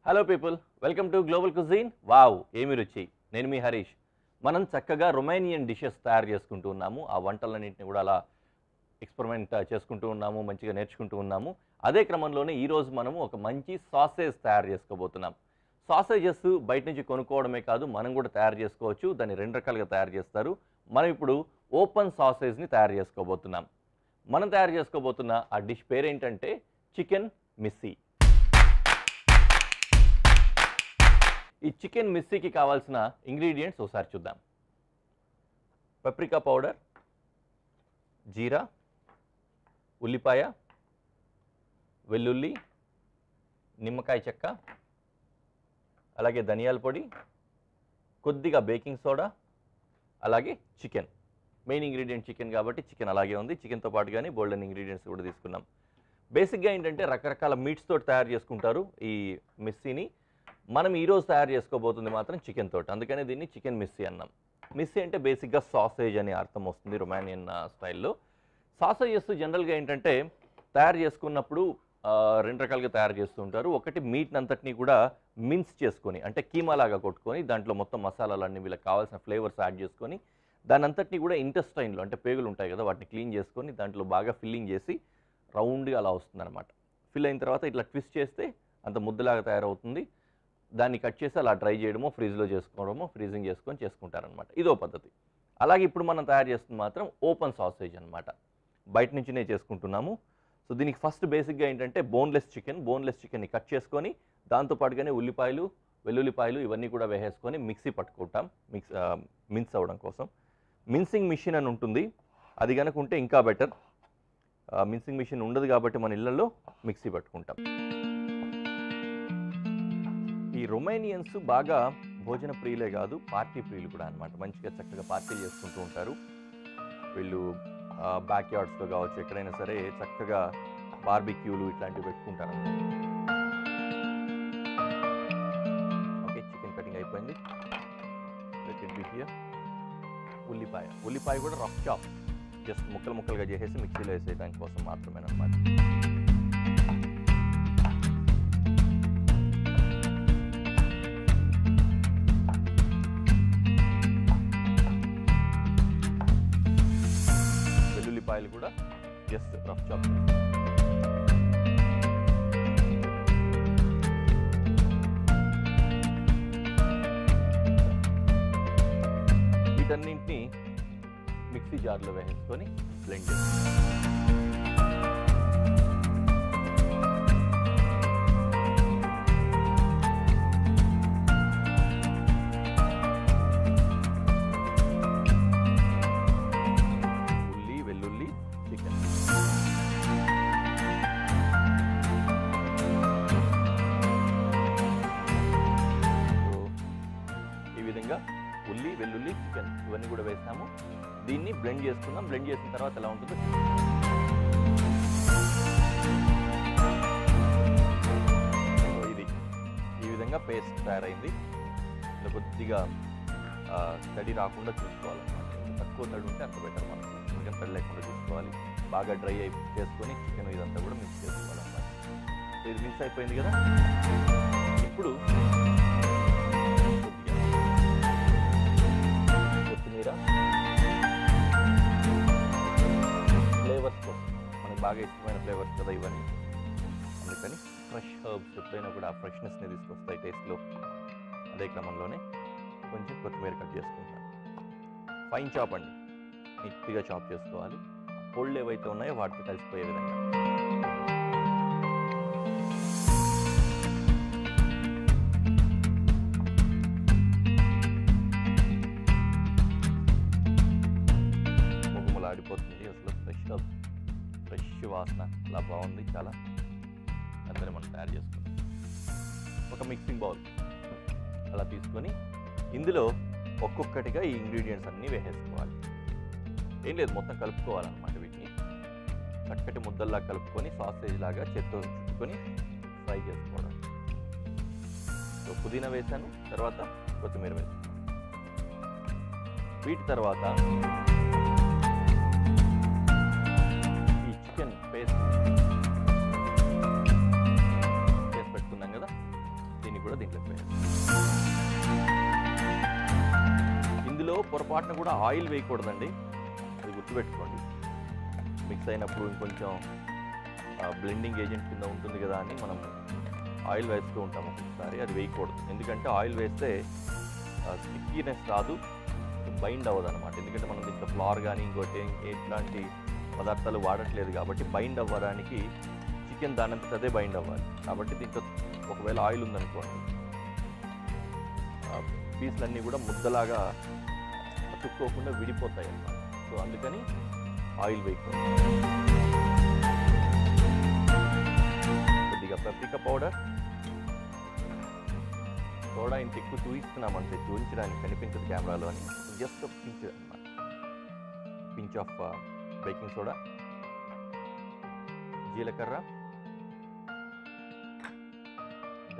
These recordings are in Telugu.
Hello people, welcome to global cuisine. Wow, ఏమి రుచి. నేను మీ హరీష్. మనం చక్కగా రొమానియన్ డిషెస్ తయారు చేసుకుంటూ ఉన్నాము. ఆ వంటలన్నింటినీ కూడా అలా ఎక్స్పెరిమెంట్ చేసుకుంటూ ఉన్నాము, మంచిగా నేర్చుకుంటూ ఉన్నాము. అదే క్రమంలోనే ఈరోజు మనము ఒక మంచి సాసేజ్ తయారు చేసుకోబోతున్నాం. సాసేజెస్ బయట నుంచి కొనుక్కోవడమే కాదు, మనం కూడా తయారు చేసుకోవచ్చు. దాన్ని రెండు రకాలుగా తయారు చేస్తారు. మనం ఇప్పుడు ఓపెన్ సాసేజ్ని తయారు చేసుకోబోతున్నాం. మనం తయారు చేసుకోబోతున్న ఆ డిష్ పేరేంటంటే చికెన్ మిస్సీ. ఈ చికెన్ మిస్సీకి కావాల్సిన ఇంగ్రీడియంట్స్ ఒకసారి చూద్దాం. పప్రికా పౌడర్, జీరా, ఉల్లిపాయ, వెల్లుల్లి, నిమ్మకాయ చెక్క, అలాగే ధనియాల పొడి, కొద్దిగా బేకింగ్ సోడా, అలాగే చికెన్. మెయిన్ ఇంగ్రీడియంట్ చికెన్ కాబట్టి చికెన్ అలాగే ఉంది. చికెన్తో పాటుగానే బోల్డెన్ ఇంగ్రీడియంట్స్ కూడా తీసుకున్నాం. బేసిక్గా ఏంటంటే రకరకాల మీట్స్ తోటి తయారు చేసుకుంటారు ఈ మిస్సీని. మనం ఈరోజు తయారు చేసుకోబోతుంది మాత్రం చికెన్ తోటి, అందుకనే దీన్ని చికెన్ మిస్సీ అన్నాం. మిస్సీ అంటే బేసిక్గా సాసేజ్ అనే అర్థం వస్తుంది రొమానియన్ స్టైల్లో. సాసేజెస్ జనరల్గా ఏంటంటే తయారు చేసుకున్నప్పుడు రెండు రకాలుగా తయారు చేస్తూ ఉంటారు. ఒకటి మీట్ని అంతటినీ కూడా మిన్స్ చేసుకొని, అంటే కీమా లాగా కొట్టుకొని దాంట్లో మొత్తం మసాలాలన్నీ వీళ్ళకి కావాల్సిన ఫ్లేవర్స్ యాడ్ చేసుకొని దాని అంతటినీ కూడా ఇంటెస్టైన్లో, అంటే పేగులు ఉంటాయి కదా, వాటిని క్లీన్ చేసుకొని దాంట్లో బాగా ఫిల్లింగ్ చేసి రౌండ్గా అలా వస్తుందన్నమాట. ఫిల్ అయిన తర్వాత ఇట్లా ట్విస్ట్ చేస్తే అంత ముద్దలాగా తయారవుతుంది. దాన్ని కట్ చేసి అలా డ్రై చేయడమో, ఫ్రీజ్లో చేసుకోవడమో, ఫ్రీజింగ్ చేసుకొని చేసుకుంటారనమాట. ఇదో పద్ధతి. అలాగే ఇప్పుడు మనం తయారు చేస్తుంది మాత్రం ఓపెన్ సాసేజ్ అనమాట. బయట నుంచినే చేసుకుంటున్నాము. సో దీనికి ఫస్ట్ బేసిక్గా ఏంటంటే బోన్లెస్ చికెన్ని కట్ చేసుకొని దాంతోపాటుగానే ఉల్లిపాయలు, వెల్లుల్లిపాయలు ఇవన్నీ కూడా వేసేసుకొని మిక్సీ పట్టుకుంటాం, మిన్స్ అవ్వడం కోసం. మిన్సింగ్ మిషన్ అని ఉంటుంది, అది కనుక ఉంటే ఇంకా బెటర్. మిన్సింగ్ మిషన్ ఉండదు కాబట్టి మన ఇళ్లలో మిక్సీ పట్టుకుంటాం. ఈ రొమానియన్స్ బాగా భోజన ప్రియులే కాదు, పార్టీ ప్రియులు కూడా అనమాట. మంచిగా చక్కగా పార్టీలు చేసుకుంటూ ఉంటారు వీళ్ళు. బ్యాక్ యార్డ్స్లో కావచ్చు, ఎక్కడైనా సరే చక్కగా బార్బిక్యూలు ఇట్లాంటివి పెట్టుకుంటారు. ఓకే, చికెన్ కటింగ్ అయిపోయింది. Let it be here. ఉల్లిపాయ కూడా రఫ్ చాప్, జస్ట్ ముక్కలుగా చేసేసి మిక్సీలో వేసేయడానికి కోసం మాత్రమేనమాట. వెల్లుల్లిపాయలు కూడా జస్ట్ రఫ్ చాప్. వీటన్నింటినీ మిక్సీ జార్లో వేసుకొని బ్లెండ్ చేస్తాం. వెల్లుల్లి, చికెన్. ఈ విధంగా ఉల్లి, వెల్లుల్లి, చికెన్ ఇవన్నీ కూడా వేసాము. దీన్ని బ్లెండ్ చేసుకుందాం. బ్లెండ్ చేసిన తర్వాత ఎలా ఉంటుందో ఇది ఈ విధంగా పేస్ట్ తయారైంది. ఇలా కొద్దిగా తడి రాకుండా చూసుకోవాలన్నమాట. తక్కువ తడి ఉంటే అంత బెటర్. మనం చికెన్ తడి లేకుండా చూసుకోవాలి. బాగా డ్రై అయి చేసుకొని చికెన్ ఇదంతా కూడా మిక్స్ చేసుకోవాలన్నమాట. సో ఇది మిక్స్ అయిపోయింది కదా. ఇప్పుడు కొత్తిమీర, ఫ్లేవర్స్ కోసం మనకి బాగా ఇష్టమైన ఫ్లేవర్స్ కదా ఇవన్నీ, అందుకని ఫ్రెష్ హర్బ్స్ ఎప్పుడైనా కూడా ఆ ఫ్రెష్నెస్ని తీసుకొస్తాయి టేస్ట్లో. అదే క్రమంలోనే కొంచెం కొత్తిమీర కట్ చేసుకుంటాను. ఫైన్ చాప్ అండి, నీట్గా చాప్ చేసుకోవాలి. పొళ్ళు ఏవైతే ఉన్నాయో వాటితో కలిసిపోయే విధంగా. ఆడిపోతుంది అసలు. ఫ్రెష్ వాసన అలా బాగుంది చాలా. అందుకని మనం తయారు చేసుకున్నాం. ఒక మిక్సింగ్ బౌల్ అలా తీసుకొని ఇందులో ఒక్కొక్కటిగా ఈ ఇంగ్రీడియంట్స్ అన్నీ వేసేసుకోవాలి. ఏం లేదు, మొత్తం కలుపుకోవాలన్నమాట. వీటిని చక్కటి ముద్దల్లా కలుపుకొని సాసేజ్ లాగా చేత్తో చుట్టుకొని ఫ్రై చేసుకోవడం. సో పుదీనా వేసాను, తర్వాత కొత్తిమీర వేసుకున్నాను. వీటి తర్వాత ఈ చికెన్ పేస్ట్ పెట్టుకున్నాం కదా, దీన్ని పొరపాటున కూడా ఆయిల్ వేయకూడదండి, అది గుర్తుపెట్టుకోండి. మిక్స్ అయినప్పుడు ఇంకొంచెం బ్లెండింగ్ ఏజెంట్ కింద ఉంటుంది కదా అని మనం ఆయిల్ వేస్తూ ఉంటాము ఒకసారి, అది వేయకూడదు. ఎందుకంటే ఆయిల్ వేస్తే స్టిక్కీనెస్ రాదు, బైండ్ అవ్వదు అనమాట. ఎందుకంటే మనం దీంట్లో ఫ్లవర్ కానీ ఇంకోటి ఎట్లాంటి పదార్థాలు వాడట్లేదు కాబట్టి బైండ్ అవ్వడానికి చికెన్ దానంతట అదే బైండ్ అవ్వాలి. కాబట్టి దీంట్లో ఒకవేళ ఆయిల్ ఉందనుకోండి, పీసులన్నీ కూడా ముద్దలాగా అతుక్కోకుండా విడిపోతాయి అన్నమాట. సో అందుకని ఆయిల్ వేయకూడదు. కొద్దిగా పప్రికా పౌడర్, సోడా ఇంత ఎక్కువ చూపిస్తున్నామంటే చూపించడానికి కనిపించదు కెమెరాలో అని, జస్ట్ పించ్ అన్నమాట. పించ్ ఆఫ్ బేకింగ్ సోడా, జీలకర్ర,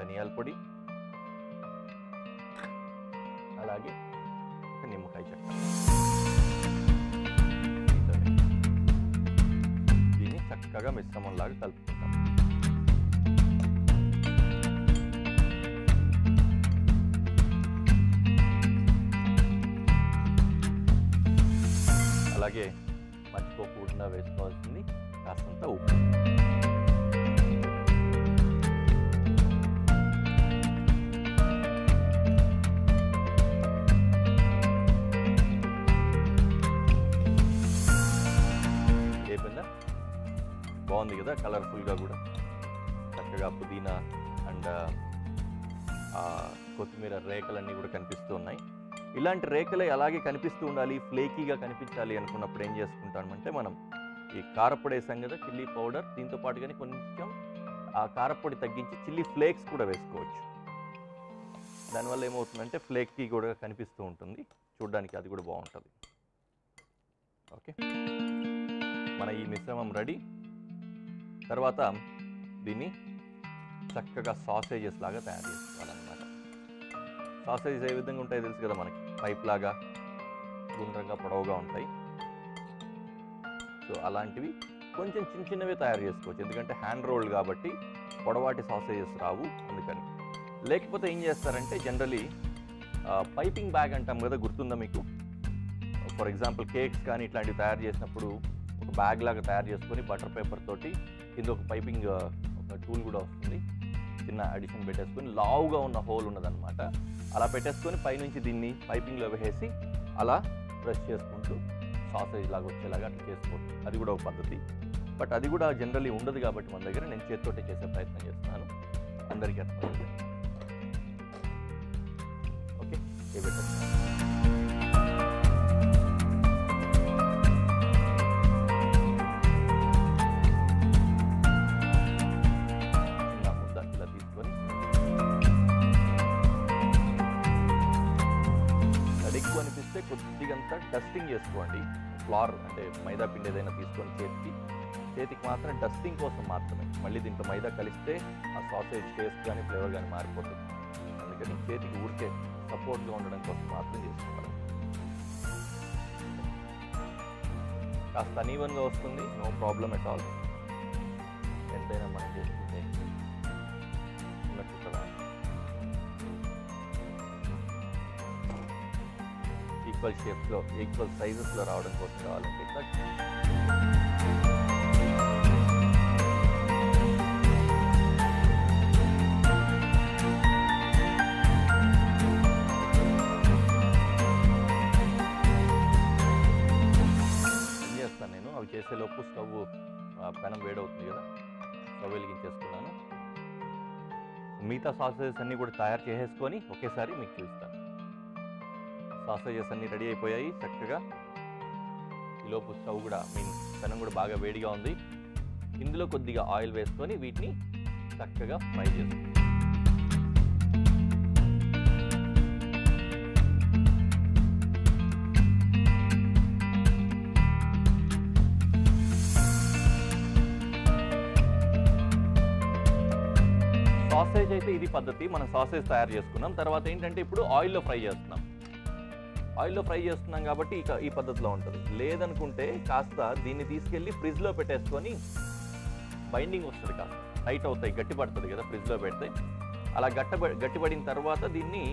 ధనియాల పొడి, అలాగే ఒక నిమ్మకాయ చెక్క. దీన్ని చక్కగా మిశ్రమంలాగా కలుపుకుంటాం. అలాగే మర్చిపోకుండా వేసుకోవాల్సింది కాస్తంత ఉప్పు. అయిపోయిందా? బాగుంది కదా, కలర్ఫుల్గా కూడా చక్కగా పుదీనా అండ్ కొత్తిమీర రేఖలన్నీ కూడా కనిపిస్తూ ఉన్నాయి. ఇలాంటి రేఖలే అలాగే కనిపిస్తూ ఉండాలి, ఫ్లేకీగా కనిపించాలి అనుకున్నప్పుడు ఏం చేసుకుంటామంటే మనం ఈ కారపొడి వేసాం కదా, చిల్లీ పౌడర్, దీంతో పాటు కానీ కొంచెం ఆ కారపొడి తగ్గించి చిల్లీ ఫ్లేక్స్ కూడా వేసుకోవచ్చు. దానివల్ల ఏమవుతుందంటే ఫ్లేకీ కూడా కనిపిస్తూ ఉంటుంది, చూడడానికి అది కూడా బాగుంటుంది. ఓకే, మన ఈ మిశ్రమం రెడీ. తర్వాత దీన్ని చక్కగా సాసేజెస్ లాగా తయారు చేసుకోవాలన్నమాట. సాసేజెస్ ఏ విధంగా ఉంటాయో తెలుసు కదా మనకి, పైప్ లాగా గుండ్రంగా పొడవుగా ఉంటాయి. సో అలాంటివి కొంచెం చిన్న చిన్నవి తయారు చేసుకోవచ్చు, ఎందుకంటే హ్యాండ్ రోల్డ్ కాబట్టి పొడవాటి సాసేజెస్ రావు అందుకని. లేకపోతే ఏం చేస్తారంటే జనరలీ పైపింగ్ బ్యాగ్ అంటాం కదా, గుర్తుందా మీకు? ఫర్ ఎగ్జాంపుల్ కేక్స్ కానీ ఇట్లాంటివి తయారు చేసినప్పుడు ఒక బ్యాగ్ లాగా తయారు చేసుకొని బటర్ పేపర్ తోటి కింద ఒక పైపింగ్ ఒక టూల్ కూడా వస్తుంది, చిన్న అడిషన్ పెట్టేసుకొని లావుగా ఉన్న హోల్ ఉన్నదన్నమాట, అలా పెట్టేసుకొని పైనుంచి దీన్ని పైపింగ్లో వేసి అలా ప్రెస్ చేసుకుంటూ సాసేజ్ లాగా వచ్చేలాగా అట్లా చేసుకోవచ్చు. అది కూడా ఒక పద్ధతి, బట్ అది కూడా జనరల్లీ ఉండదు కాబట్టి మన దగ్గర నేను చేతితోటే చేసే ప్రయత్నం చేస్తున్నాను, అందరికీ అర్థమవుతుంది. ఓకే, చిన్న ముద్ద ఇలా తీసుకొని ఎక్కువ అనిపిస్తే కొద్దిగంతా డస్టింగ్ చేసుకోండి. ఫ్లార్ అంటే మైదా పిండి ఏదైనా తీసుకొని చేతికి మాత్రం డస్టింగ్ కోసం మాత్రమే. మళ్ళీ దీంట్లో మైదా కలిస్తే ఆ సాసేజ్ టేస్ట్ కానీ ఫ్లేవర్ కానీ మారిపోతుంది, అందుకని చేతికి ఊరికే సపోర్ట్గా ఉండడం కోసం మాత్రం చేసుకోవాలి. కాస్త అనీవన్గా వస్తుంది, నో ప్రాబ్లం ఎట్ ఆల్. ఎంతైనా మనం చేసుకుంటే ఉన్నట్టు కదా. ఈక్వల్ షేప్స్లో ఈక్వల్ సైజెస్లో రావడం కోసం కావాలంటే ఇట్లా ఏం చేస్తాను నేను, అవి చేసేలోపు స్టవ్ పెనం వేడవుతుంది కదా, స్టవ్ వెలిగించేసుకున్నాను. మిగతా సాసేజెస్ అన్నీ కూడా తయారు చేసేసుకొని ఒకేసారి మీకు చూపిస్తాను. సాసేజెస్ అన్నీ రెడీ అయిపోయాయి చక్కగా. ఈలోపు స్టవ్ కూడా పెనం కూడా బాగా వేడిగా ఉంది. ఇందులో కొద్దిగా ఆయిల్ వేసుకొని వీటిని చక్కగా ఫ్రై చేసుకుంటాం. సాసేజ్ అయితే ఇది పద్ధతి, మనం సాసేజ్ తయారు చేసుకున్నాం. తర్వాత ఏంటంటే ఇప్పుడు ఆయిల్లో ఫ్రై చేస్తున్నాం. ఆయిల్లో ఫ్రై చేస్తున్నాం కాబట్టి ఇక ఈ పద్ధతిలో ఉంటుంది. లేదనుకుంటే కాస్త దీన్ని తీసుకెళ్ళి ఫ్రిడ్జ్లో పెట్టేసుకొని బైండింగ్ వస్తుంది, కాస్త టైట్ అవుతాయి, గట్టిపడుతుంది కదా ఫ్రిడ్జ్లో పెడితే. అలా గట్టిపడిన తర్వాత దీన్ని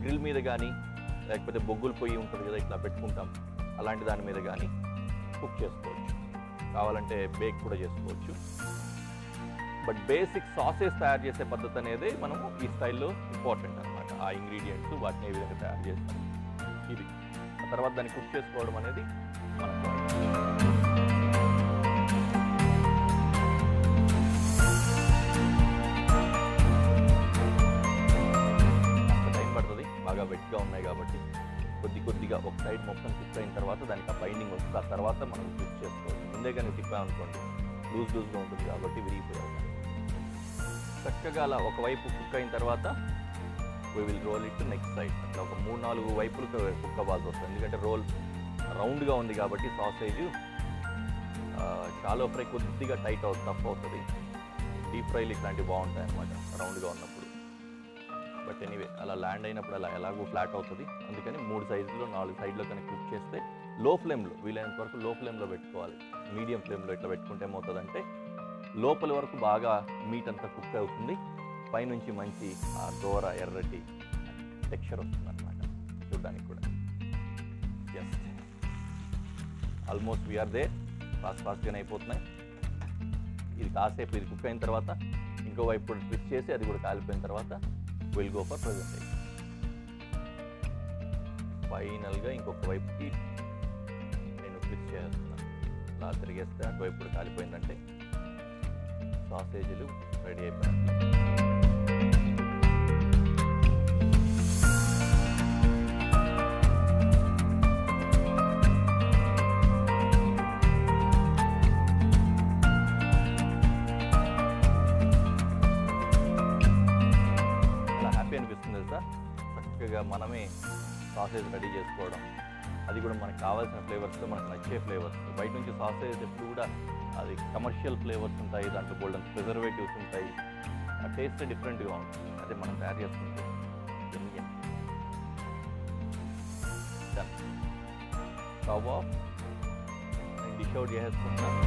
గ్రిల్ మీద కానీ లేకపోతే బొగ్గులు పొయ్యి ఉంటుంది కదా, ఇట్లా పెట్టుకుంటాం, అలాంటి దాని మీద కానీ కుక్ చేసుకోవచ్చు. కావాలంటే బేక్ కూడా చేసుకోవచ్చు. బట్ బేసిక్ సాసెస్ తయారు చేసే పద్ధతి అనేది మనము ఈ స్టైల్లో ఇంపార్టెంట్ అనమాట. ఆ ఇంగ్రీడియంట్స్ వాటిని ఏ విధంగా తయారు చేస్తాం ఇది, ఆ తర్వాత దాన్ని కుక్ చేసుకోవడం అనేది మనకు టైం పడుతుంది. బాగా వెట్గా ఉన్నాయి కాబట్టి కొద్దిగా ఒక సైడ్ మొత్తం కుక్ అయిన తర్వాత దానికి ఆ బైండింగ్ వస్తుంది. ఆ తర్వాత మనం కుక్ చేసుకోవచ్చు. ముందే కానీ తిప్పామనుకోండి లూజ్గా ఉంటుంది కాబట్టి విరిగిపోయాం. చక్కగా అలా ఒకవైపు కుక్ అయిన తర్వాత we will roll it to next side. అట్లా ఒక 3-4 వైపులకు కుక్ అవ్వాల్సి వస్తుంది. ఎందుకంటే రోల్ రౌండ్గా ఉంది కాబట్టి సాసేజ్ షాలో ఫ్రై కొద్దిగా టైట్ అవుతుంది, టఫ్ అవుతుంది. డీప్ ఫ్రైలు ఇట్లాంటివి బాగుంటాయి అన్నమాట రౌండ్గా ఉన్నప్పుడు. బట్ ఎనీవే అలా ల్యాండ్ అయినప్పుడు అలా ఎలాగో ఫ్లాట్ అవుతుంది. అందుకని 3 సైజులో 4 సైడ్లో కానీ కుక్ చేస్తే లో ఫ్లేమ్లో, వీలైనంత వరకు లో ఫ్లేమ్లో పెట్టుకోవాలి. మీడియం ఫ్లేమ్లో ఇట్లా పెట్టుకుంటే ఏమవుతుందంటే లోపల వరకు బాగా మీట్ అంతా కుక్ అవుతుంది, పైనుంచి మంచి ఆ దోర ఎర్రటి టెక్స్చర్ వస్తుంది అనమాట చూడడానికి కూడా. జస్ట్ ఆల్మోస్ట్ వీఆర్ దే, ఫాస్ట్గానే అయిపోతున్నాయి. ఇది కాసేపు ఇది కుక్ అయిన తర్వాత ఇంకో వైపు కూడా ట్విస్ట్ చేసి అది కూడా కాలిపోయిన తర్వాత విల్ గో ఫర్ ప్రెజెంటేషన్. ఫైనల్గా ఇంకొక వైపుకి నేను ట్విస్ట్ చేస్తున్నాను. అలా తిరిగేస్తే అటువైపు కూడా కాలిపోయిందంటే సాసేజీలు రెడీ అయిపోయాయి. చాలా హ్యాపీ అనిపిస్తుంది తెలుసా, చక్కగా మనమే సాసేజ్ రెడీ చేసుకోవడం. అది కూడా మనకు కావాల్సిన ఫ్లేవర్స్తో, మనకు నచ్చే ఫ్లేవర్స్. బయట నుంచి సాసేజ్ ఎప్పుడు కూడా అది కమర్షియల్ ఫ్లేవర్స్ ఉంటాయి, దాంట్లో గోల్డెన్ ప్రిజర్వేటివ్స్ ఉంటాయి, ఆ టేస్ట్ డిఫరెంట్గా ఉంటుంది. అదే మనం తయారు చేసుకుంటే స్టవ్ ఆఫ్ డిష్ అవుట్ చేసేసుకుంటాను.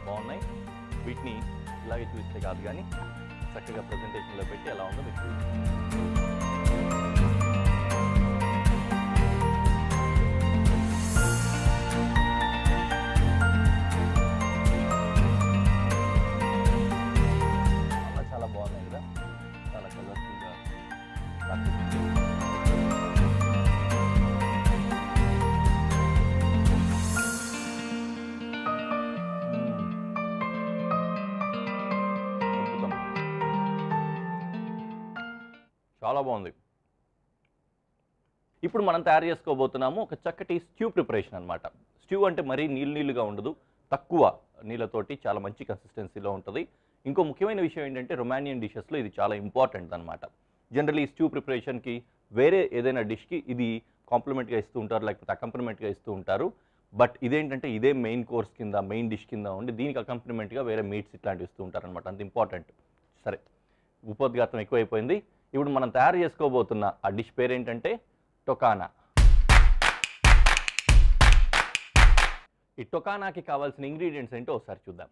బాగున్నాయి. వీటిని ఇలాగే చూస్తే కాదు కానీ చక్కగా ప్రజెంటేషన్లో పెట్టి ఎలా ఉందో మీకు చాలా బాగున్నాయి కదా, చాలా కలర్ఫుల్గా. చాలా బాగుంది. ఇప్పుడు మనం తయారు చేసుకోబోతున్నాము ఒక చక్కటి స్ట్యూ ప్రిపరేషన్ అనమాట. స్ట్యూ అంటే మరీ నీళ్ళుగా ఉండదు, తక్కువ నీళ్ళతోటి చాలా మంచి కన్సిస్టెన్సీలో ఉంటుంది. ఇంకో ముఖ్యమైన విషయం ఏంటంటే రొమానియన్ డిషెస్లో ఇది చాలా ఇంపార్టెంట్ అనమాట. జనరల్లీ ఈ స్ట్యూ ప్రిపరేషన్కి వేరే ఏదైనా డిష్కి ఇది కాంప్లిమెంట్గా ఇస్తూ ఉంటారు, లేకపోతే అకంప్లిమెంట్గా ఇస్తూ ఉంటారు. బట్ ఇదేంటంటే ఇదే మెయిన్ కోర్స్ కింద, మెయిన్ డిష్ కింద ఉండి దీనికి అకంప్లిమెంట్గా వేరే మీట్స్ ఇట్లాంటివి ఇస్తూ ఉంటారు అనమాట. అంత ఇంపార్టెంట్. సరే, ఉపోద్ఘాతం ఎక్కువైపోయింది. ఇప్పుడు మనం తయారు చేసుకోబోతున్న ఆ డిష్ పేరు ఏంటంటే టొకానా. ఈ టొకానాకి కావాల్సిన ఇంగ్రీడియంట్స్ ఏంటో ఒకసారి చూద్దాం.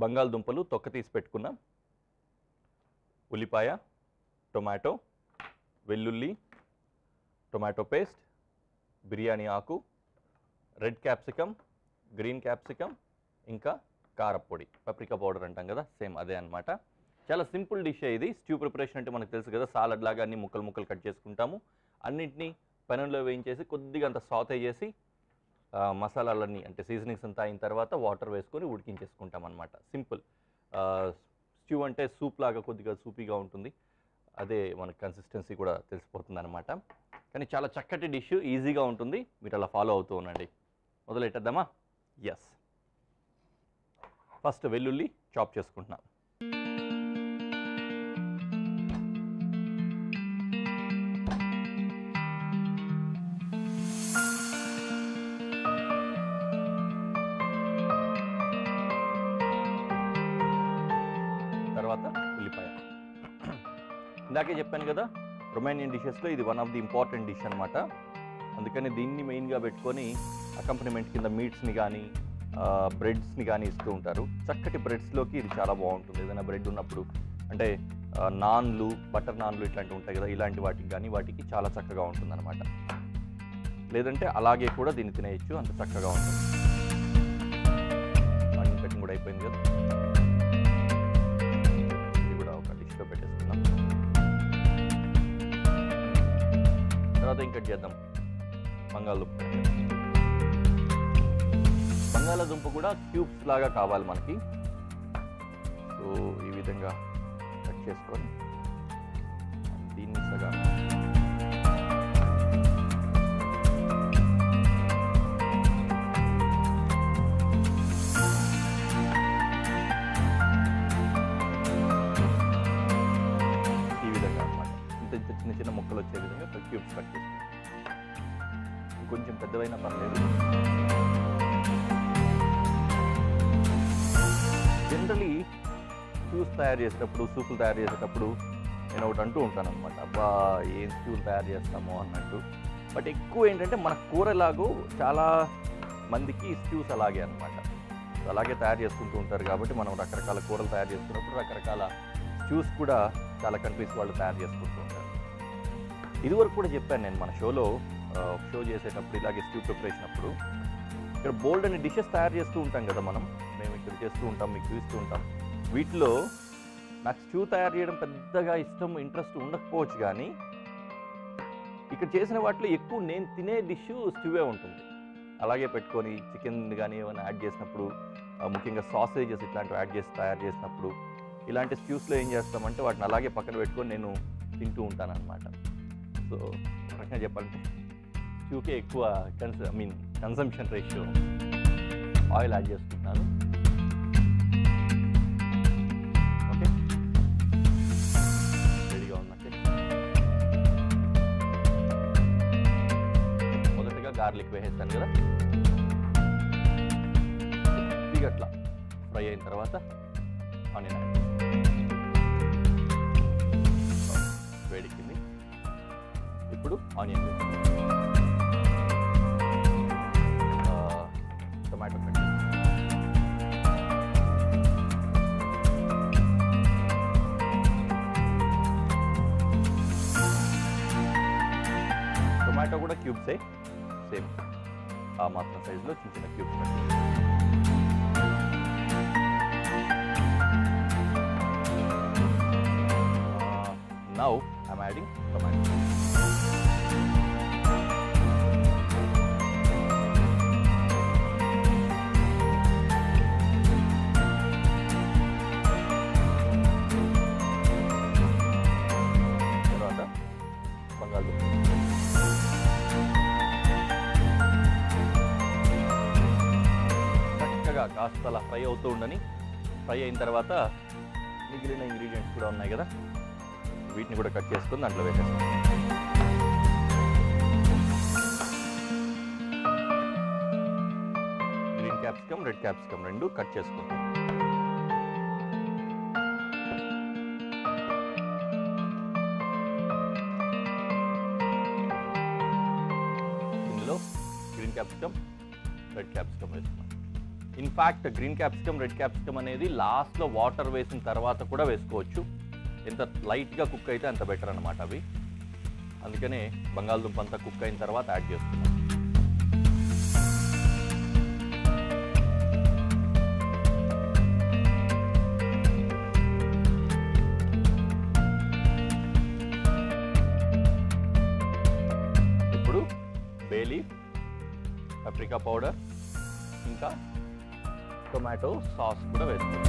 బంగాళదుంపలు తొక్క తీసి పెట్టుకున్నాం, ఉల్లిపాయ, టొమాటో, వెల్లుల్లి, టొమాటో పేస్ట్, బిర్యానీ ఆకు, రెడ్ క్యాప్సికమ్, గ్రీన్ క్యాప్సికమ్, ఇంకా కారపొడి, పప్రికా పౌడర్ అంటాం కదా, సేమ్ అదే అనమాట. చాలా సింపుల్ డిష్ ఇది. స్ట్యూ ప్రిపరేషన్ అంటే మనకు తెలుసు కదా, సాలడ్ లాగా అన్ని ముక్కలు కట్ చేసుకుంటాము. అన్నింటినీ పెనంలో వేయించేసి కొద్దిగా అంత సాతే చేసి మసాలాలన్నీ అంటే సీజనింగ్స్ అంతా అయిన తర్వాత వాటర్ వేసుకొని ఉడికించేసుకుంటాం అనమాట. సింపుల్. స్ట్యూ అంటే సూప్ లాగా కొద్దిగా సూపీగా ఉంటుంది, అదే మనకు కన్సిస్టెన్సీ కూడా తెలిసిపోతుంది అనమాట. కానీ చాలా చక్కటి డిష్, ఈజీగా ఉంటుంది. మీరు అలా ఫాలో అవుతూ ఉండండి. మొదలెట్టేద్దామా? ఎస్. ఫస్ట్ వెల్లుల్లి చాప్ చేసుకుంటున్నాం. తర్వాత ఉల్లిపాయ. ఇందాకే చెప్పాను కదా, రొమానియన్ డిషెస్లో ఇది one of the important dish అనమాట. అందుకని దీన్ని మెయిన్గా పెట్టుకొని అకంపనిమెంట్ కింద మీట్స్ని కానీ బ్రెడ్స్ని కానీ ఇస్తూ ఉంటారు. చక్కటి బ్రెడ్స్లోకి ఇది చాలా బాగుంటుంది. ఏదైనా బ్రెడ్ ఉన్నప్పుడు అంటే నాన్లు, బటర్ నాన్లు ఇట్లాంటివి ఉంటాయి కదా, ఇలాంటి వాటికి కానీ వాటికి చాలా చక్కగా ఉంటుంది అనమాట. లేదంటే అలాగే కూడా దీన్ని తినేయచ్చు, అంత చక్కగా ఉంటుంది. ఆనియన్ కటింగ్ కూడా అయిపోయింది కదా, ఇది కూడా ఒక డిష్లో పెట్టేసుకుందాం. తర్వాత ఇంకా చేద్దాం బంగాళదుంప. బంగాళదుంప కూడా క్యూబ్స్ లాగా కావాలి మనకి. సో ఈ విధంగా కట్ చేసుకొని దీన్ని సగా ఈ విధంగా అన్నమాట. ఇంత చిన్న చిన్న ముక్కలు వచ్చే విధంగా క్యూబ్స్ కట్ చేసుకుంటాం. కొంచెం పెద్దవైనా పర్లేదు. జనరలీ స్ట్యూస్ తయారు చేసేటప్పుడు, సూపులు తయారు చేసేటప్పుడు నేను ఒకటి అంటూ ఉంటాను అనమాట, అబ్బా ఏం స్ట్యూలు తయారు చేస్తామో అన్నట్టు. బట్ ఎక్కువ ఏంటంటే మన కూరలాగూ చాలా మందికి స్ట్యూస్ అలాగే అనమాట. అలాగే తయారు చేసుకుంటూ ఉంటారు కాబట్టి మనం రకరకాల కూరలు తయారు చేసుకున్నప్పుడు రకరకాల స్ట్యూస్ కూడా చాలా కంట్రీస్ వాళ్ళు తయారు చేసుకుంటూ ఉంటారు. ఇదివరకు కూడా చెప్పాను నేను మన షోలో, షో చేసేటప్పుడు ఇలాగే స్ట్యూ ప్రిపరేషన్ అప్పుడు, ఇక్కడ బోల్డ్ అనే డిషెస్ తయారు చేస్తూ ఉంటాం కదా మనం. మేము ఇక్కడ చేస్తూ ఉంటాం, మీకు చూస్తూ ఉంటాం. వీటిలో నాకు స్ట్యూ తయారు చేయడం పెద్దగా ఇష్టం, ఇంట్రెస్ట్ ఉండకపోవచ్చు, కానీ ఇక్కడ చేసిన వాటిలో ఎక్కువ నేను తినే డిష్ స్ట్యూవే ఉంటుంది. అలాగే పెట్టుకొని చికెన్ కానీ ఏమైనా యాడ్ చేసినప్పుడు, ముఖ్యంగా సాసేజెస్ ఇట్లాంటివి యాడ్ చేసి తయారు చేసినప్పుడు, ఇలాంటి స్ట్యూస్లో ఏం చేస్తామంటే వాటిని అలాగే పక్కన పెట్టుకొని నేను తింటూ ఉంటాను అనమాట. సో రకంగా చెప్పాలంటే స్ట్యూకే ఎక్కువ కన్సంప్షన్ రేషియో. ఆయిల్ యాడ్ చేసుకుంటున్నాను. ఓకే, రెడీగా ఉన్నట్టే. మొదటగా గార్లిక్ వేసేస్తాను కదా, కొద్దిగా అట్లా ఫ్రై అయిన తర్వాత ఆనియన్ యాడ్ వేడికింది. ఇప్పుడు ఆనియన్ వేస్తాను. టొమాటో కట్, టొమాటో కూడా క్యూబ్సే, సేమ్ ఆ మాత్రం సైజులో చిన్న చిన్న cubes cut. Now I'm adding tomato. తర్వాత బంగాళదుంప. చక్కగా కాస్త అలా ఫ్రై అవుతూ ఉండని. ఫ్రై అయిన తర్వాత మిగిలిన ఇంగ్రీడియంట్స్ కూడా ఉన్నాయి కదా, వీటిని కూడా కట్ చేసుకొని దాంట్లో వేసేస్తాం. గ్రీన్ క్యాప్సికమ్, రెడ్ క్యాప్సికమ్ రెండు కట్ చేసుకుంటాం. ఇందులో గ్రీన్ క్యాప్సికమ్, రెడ్ క్యాప్సికమ్ వేస్తున్నాం. In fact green capsicum, red capsicum అనేది లాస్ట్లో వాటర్ వేసిన తర్వాత కూడా వేసుకోవచ్చు. ఎంత లైట్గా కుక్ అయితే అంత బెటర్ అనమాట అవి. అందుకనే బంగాళదుంప అంతా కుక్ అయిన తర్వాత యాడ్ చేస్తున్నాం. ఇప్పుడు బే లీఫ్, పప్రికా పౌడర్, ఇంకా టొమాటో సాస్ కూడా వేస్తున్నాం.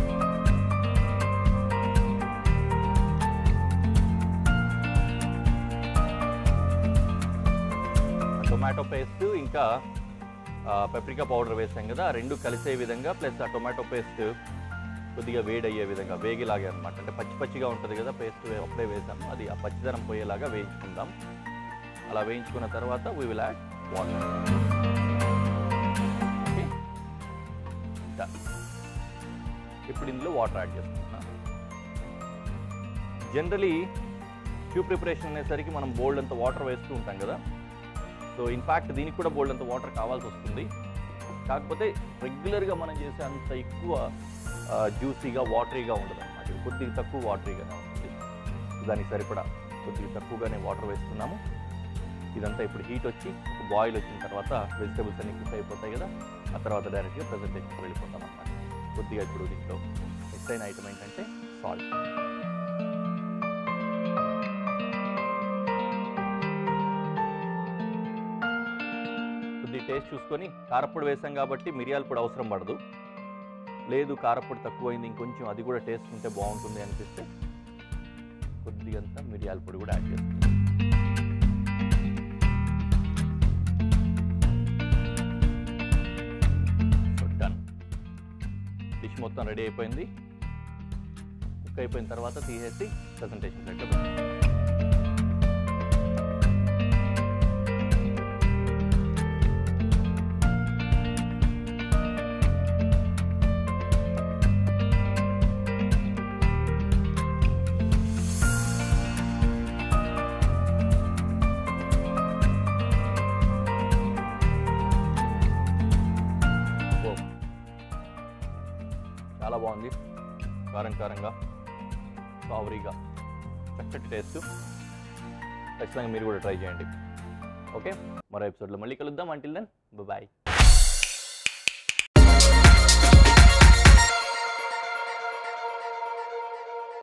టొమాటో పేస్ట్ ఇంకా పప్రికా పౌడర్ వేసాం కదా, రెండు కలిసే విధంగా, ప్లస్ ఆ టొమాటో పేస్ట్ కొద్దిగా వేడయ్యే విధంగా, వేగిలాగే అనమాట. అంటే పచ్చి పచ్చిగా ఉంటుంది కదా పేస్ట్, అప్పుడే వేసాము, అది ఆ పచ్చిదనం పోయేలాగా వేయించుకుందాం. అలా వేయించుకున్న తర్వాత we will add water. Okay, ఇప్పుడు ఇందులో వాటర్ యాడ్ చేసుకుంటున్నాను. జనరలీ స్ట్యూ ప్రిపరేషన్ అనేసరికి మనం బోల్డ్ అంత వాటర్ వేస్తూ ఉంటాం కదా. సో ఇన్ఫ్యాక్ట్ దీనికి కూడా బోల్డ్ అంత వాటర్ కావాల్సి వస్తుంది. కాకపోతే రెగ్యులర్గా మనం చేసే అంత ఎక్కువ జ్యూసీగా వాటరీగా ఉండదు అన్నమాట. ఇది కొద్దిగా తక్కువ వాటరీగానే ఉంటుంది. దానికి సరిపడా కొద్దిగా తక్కువగానే వాటర్ వేస్తున్నాము. ఇదంతా ఇప్పుడు హీట్ వచ్చి బాయిల్ వచ్చిన తర్వాత వెజిటబుల్స్ అన్ని కుక్ అయిపోతాయి కదా. ఆ తర్వాత డైరెక్ట్గా ప్రెజెంటేషన్కి వెళ్ళిపోతాం అన్నమాట. కొద్దిగా ఇప్పుడు దీంట్లో నెక్స్ట్ అయిన ఐటమ్ ఏంటంటే సాల్ట్. కొద్దిగా టేస్ట్ చూసుకొని, కారప్పొడి వేసాం కాబట్టి మిరియాల పొడి అవసరం పడదు. లేదు కారప్పొడి తక్కువైంది ఇంకొంచెం అది కూడా టేస్ట్ ఉంటే బాగుంటుంది అనిపిస్తే కొద్దిగంత మిరియాల పొడి కూడా యాడ్ చేస్తాం. డిష్ మొత్తం రెడీ అయిపోయింది. కుక్ అయిపోయిన తర్వాత తీసేసి ప్రెజెంటేషన్ ప్లేట్లో పెట్టాం. చాలా బాగుంది, కారం కారంగా, సావరీగా, చక్కటి టేస్ట్. ఖచ్చితంగా మీరు కూడా ట్రై చేయండి. ఓకే, మరో ఎపిసోడ్లో మళ్ళీ కలుద్దాం. Until then bye.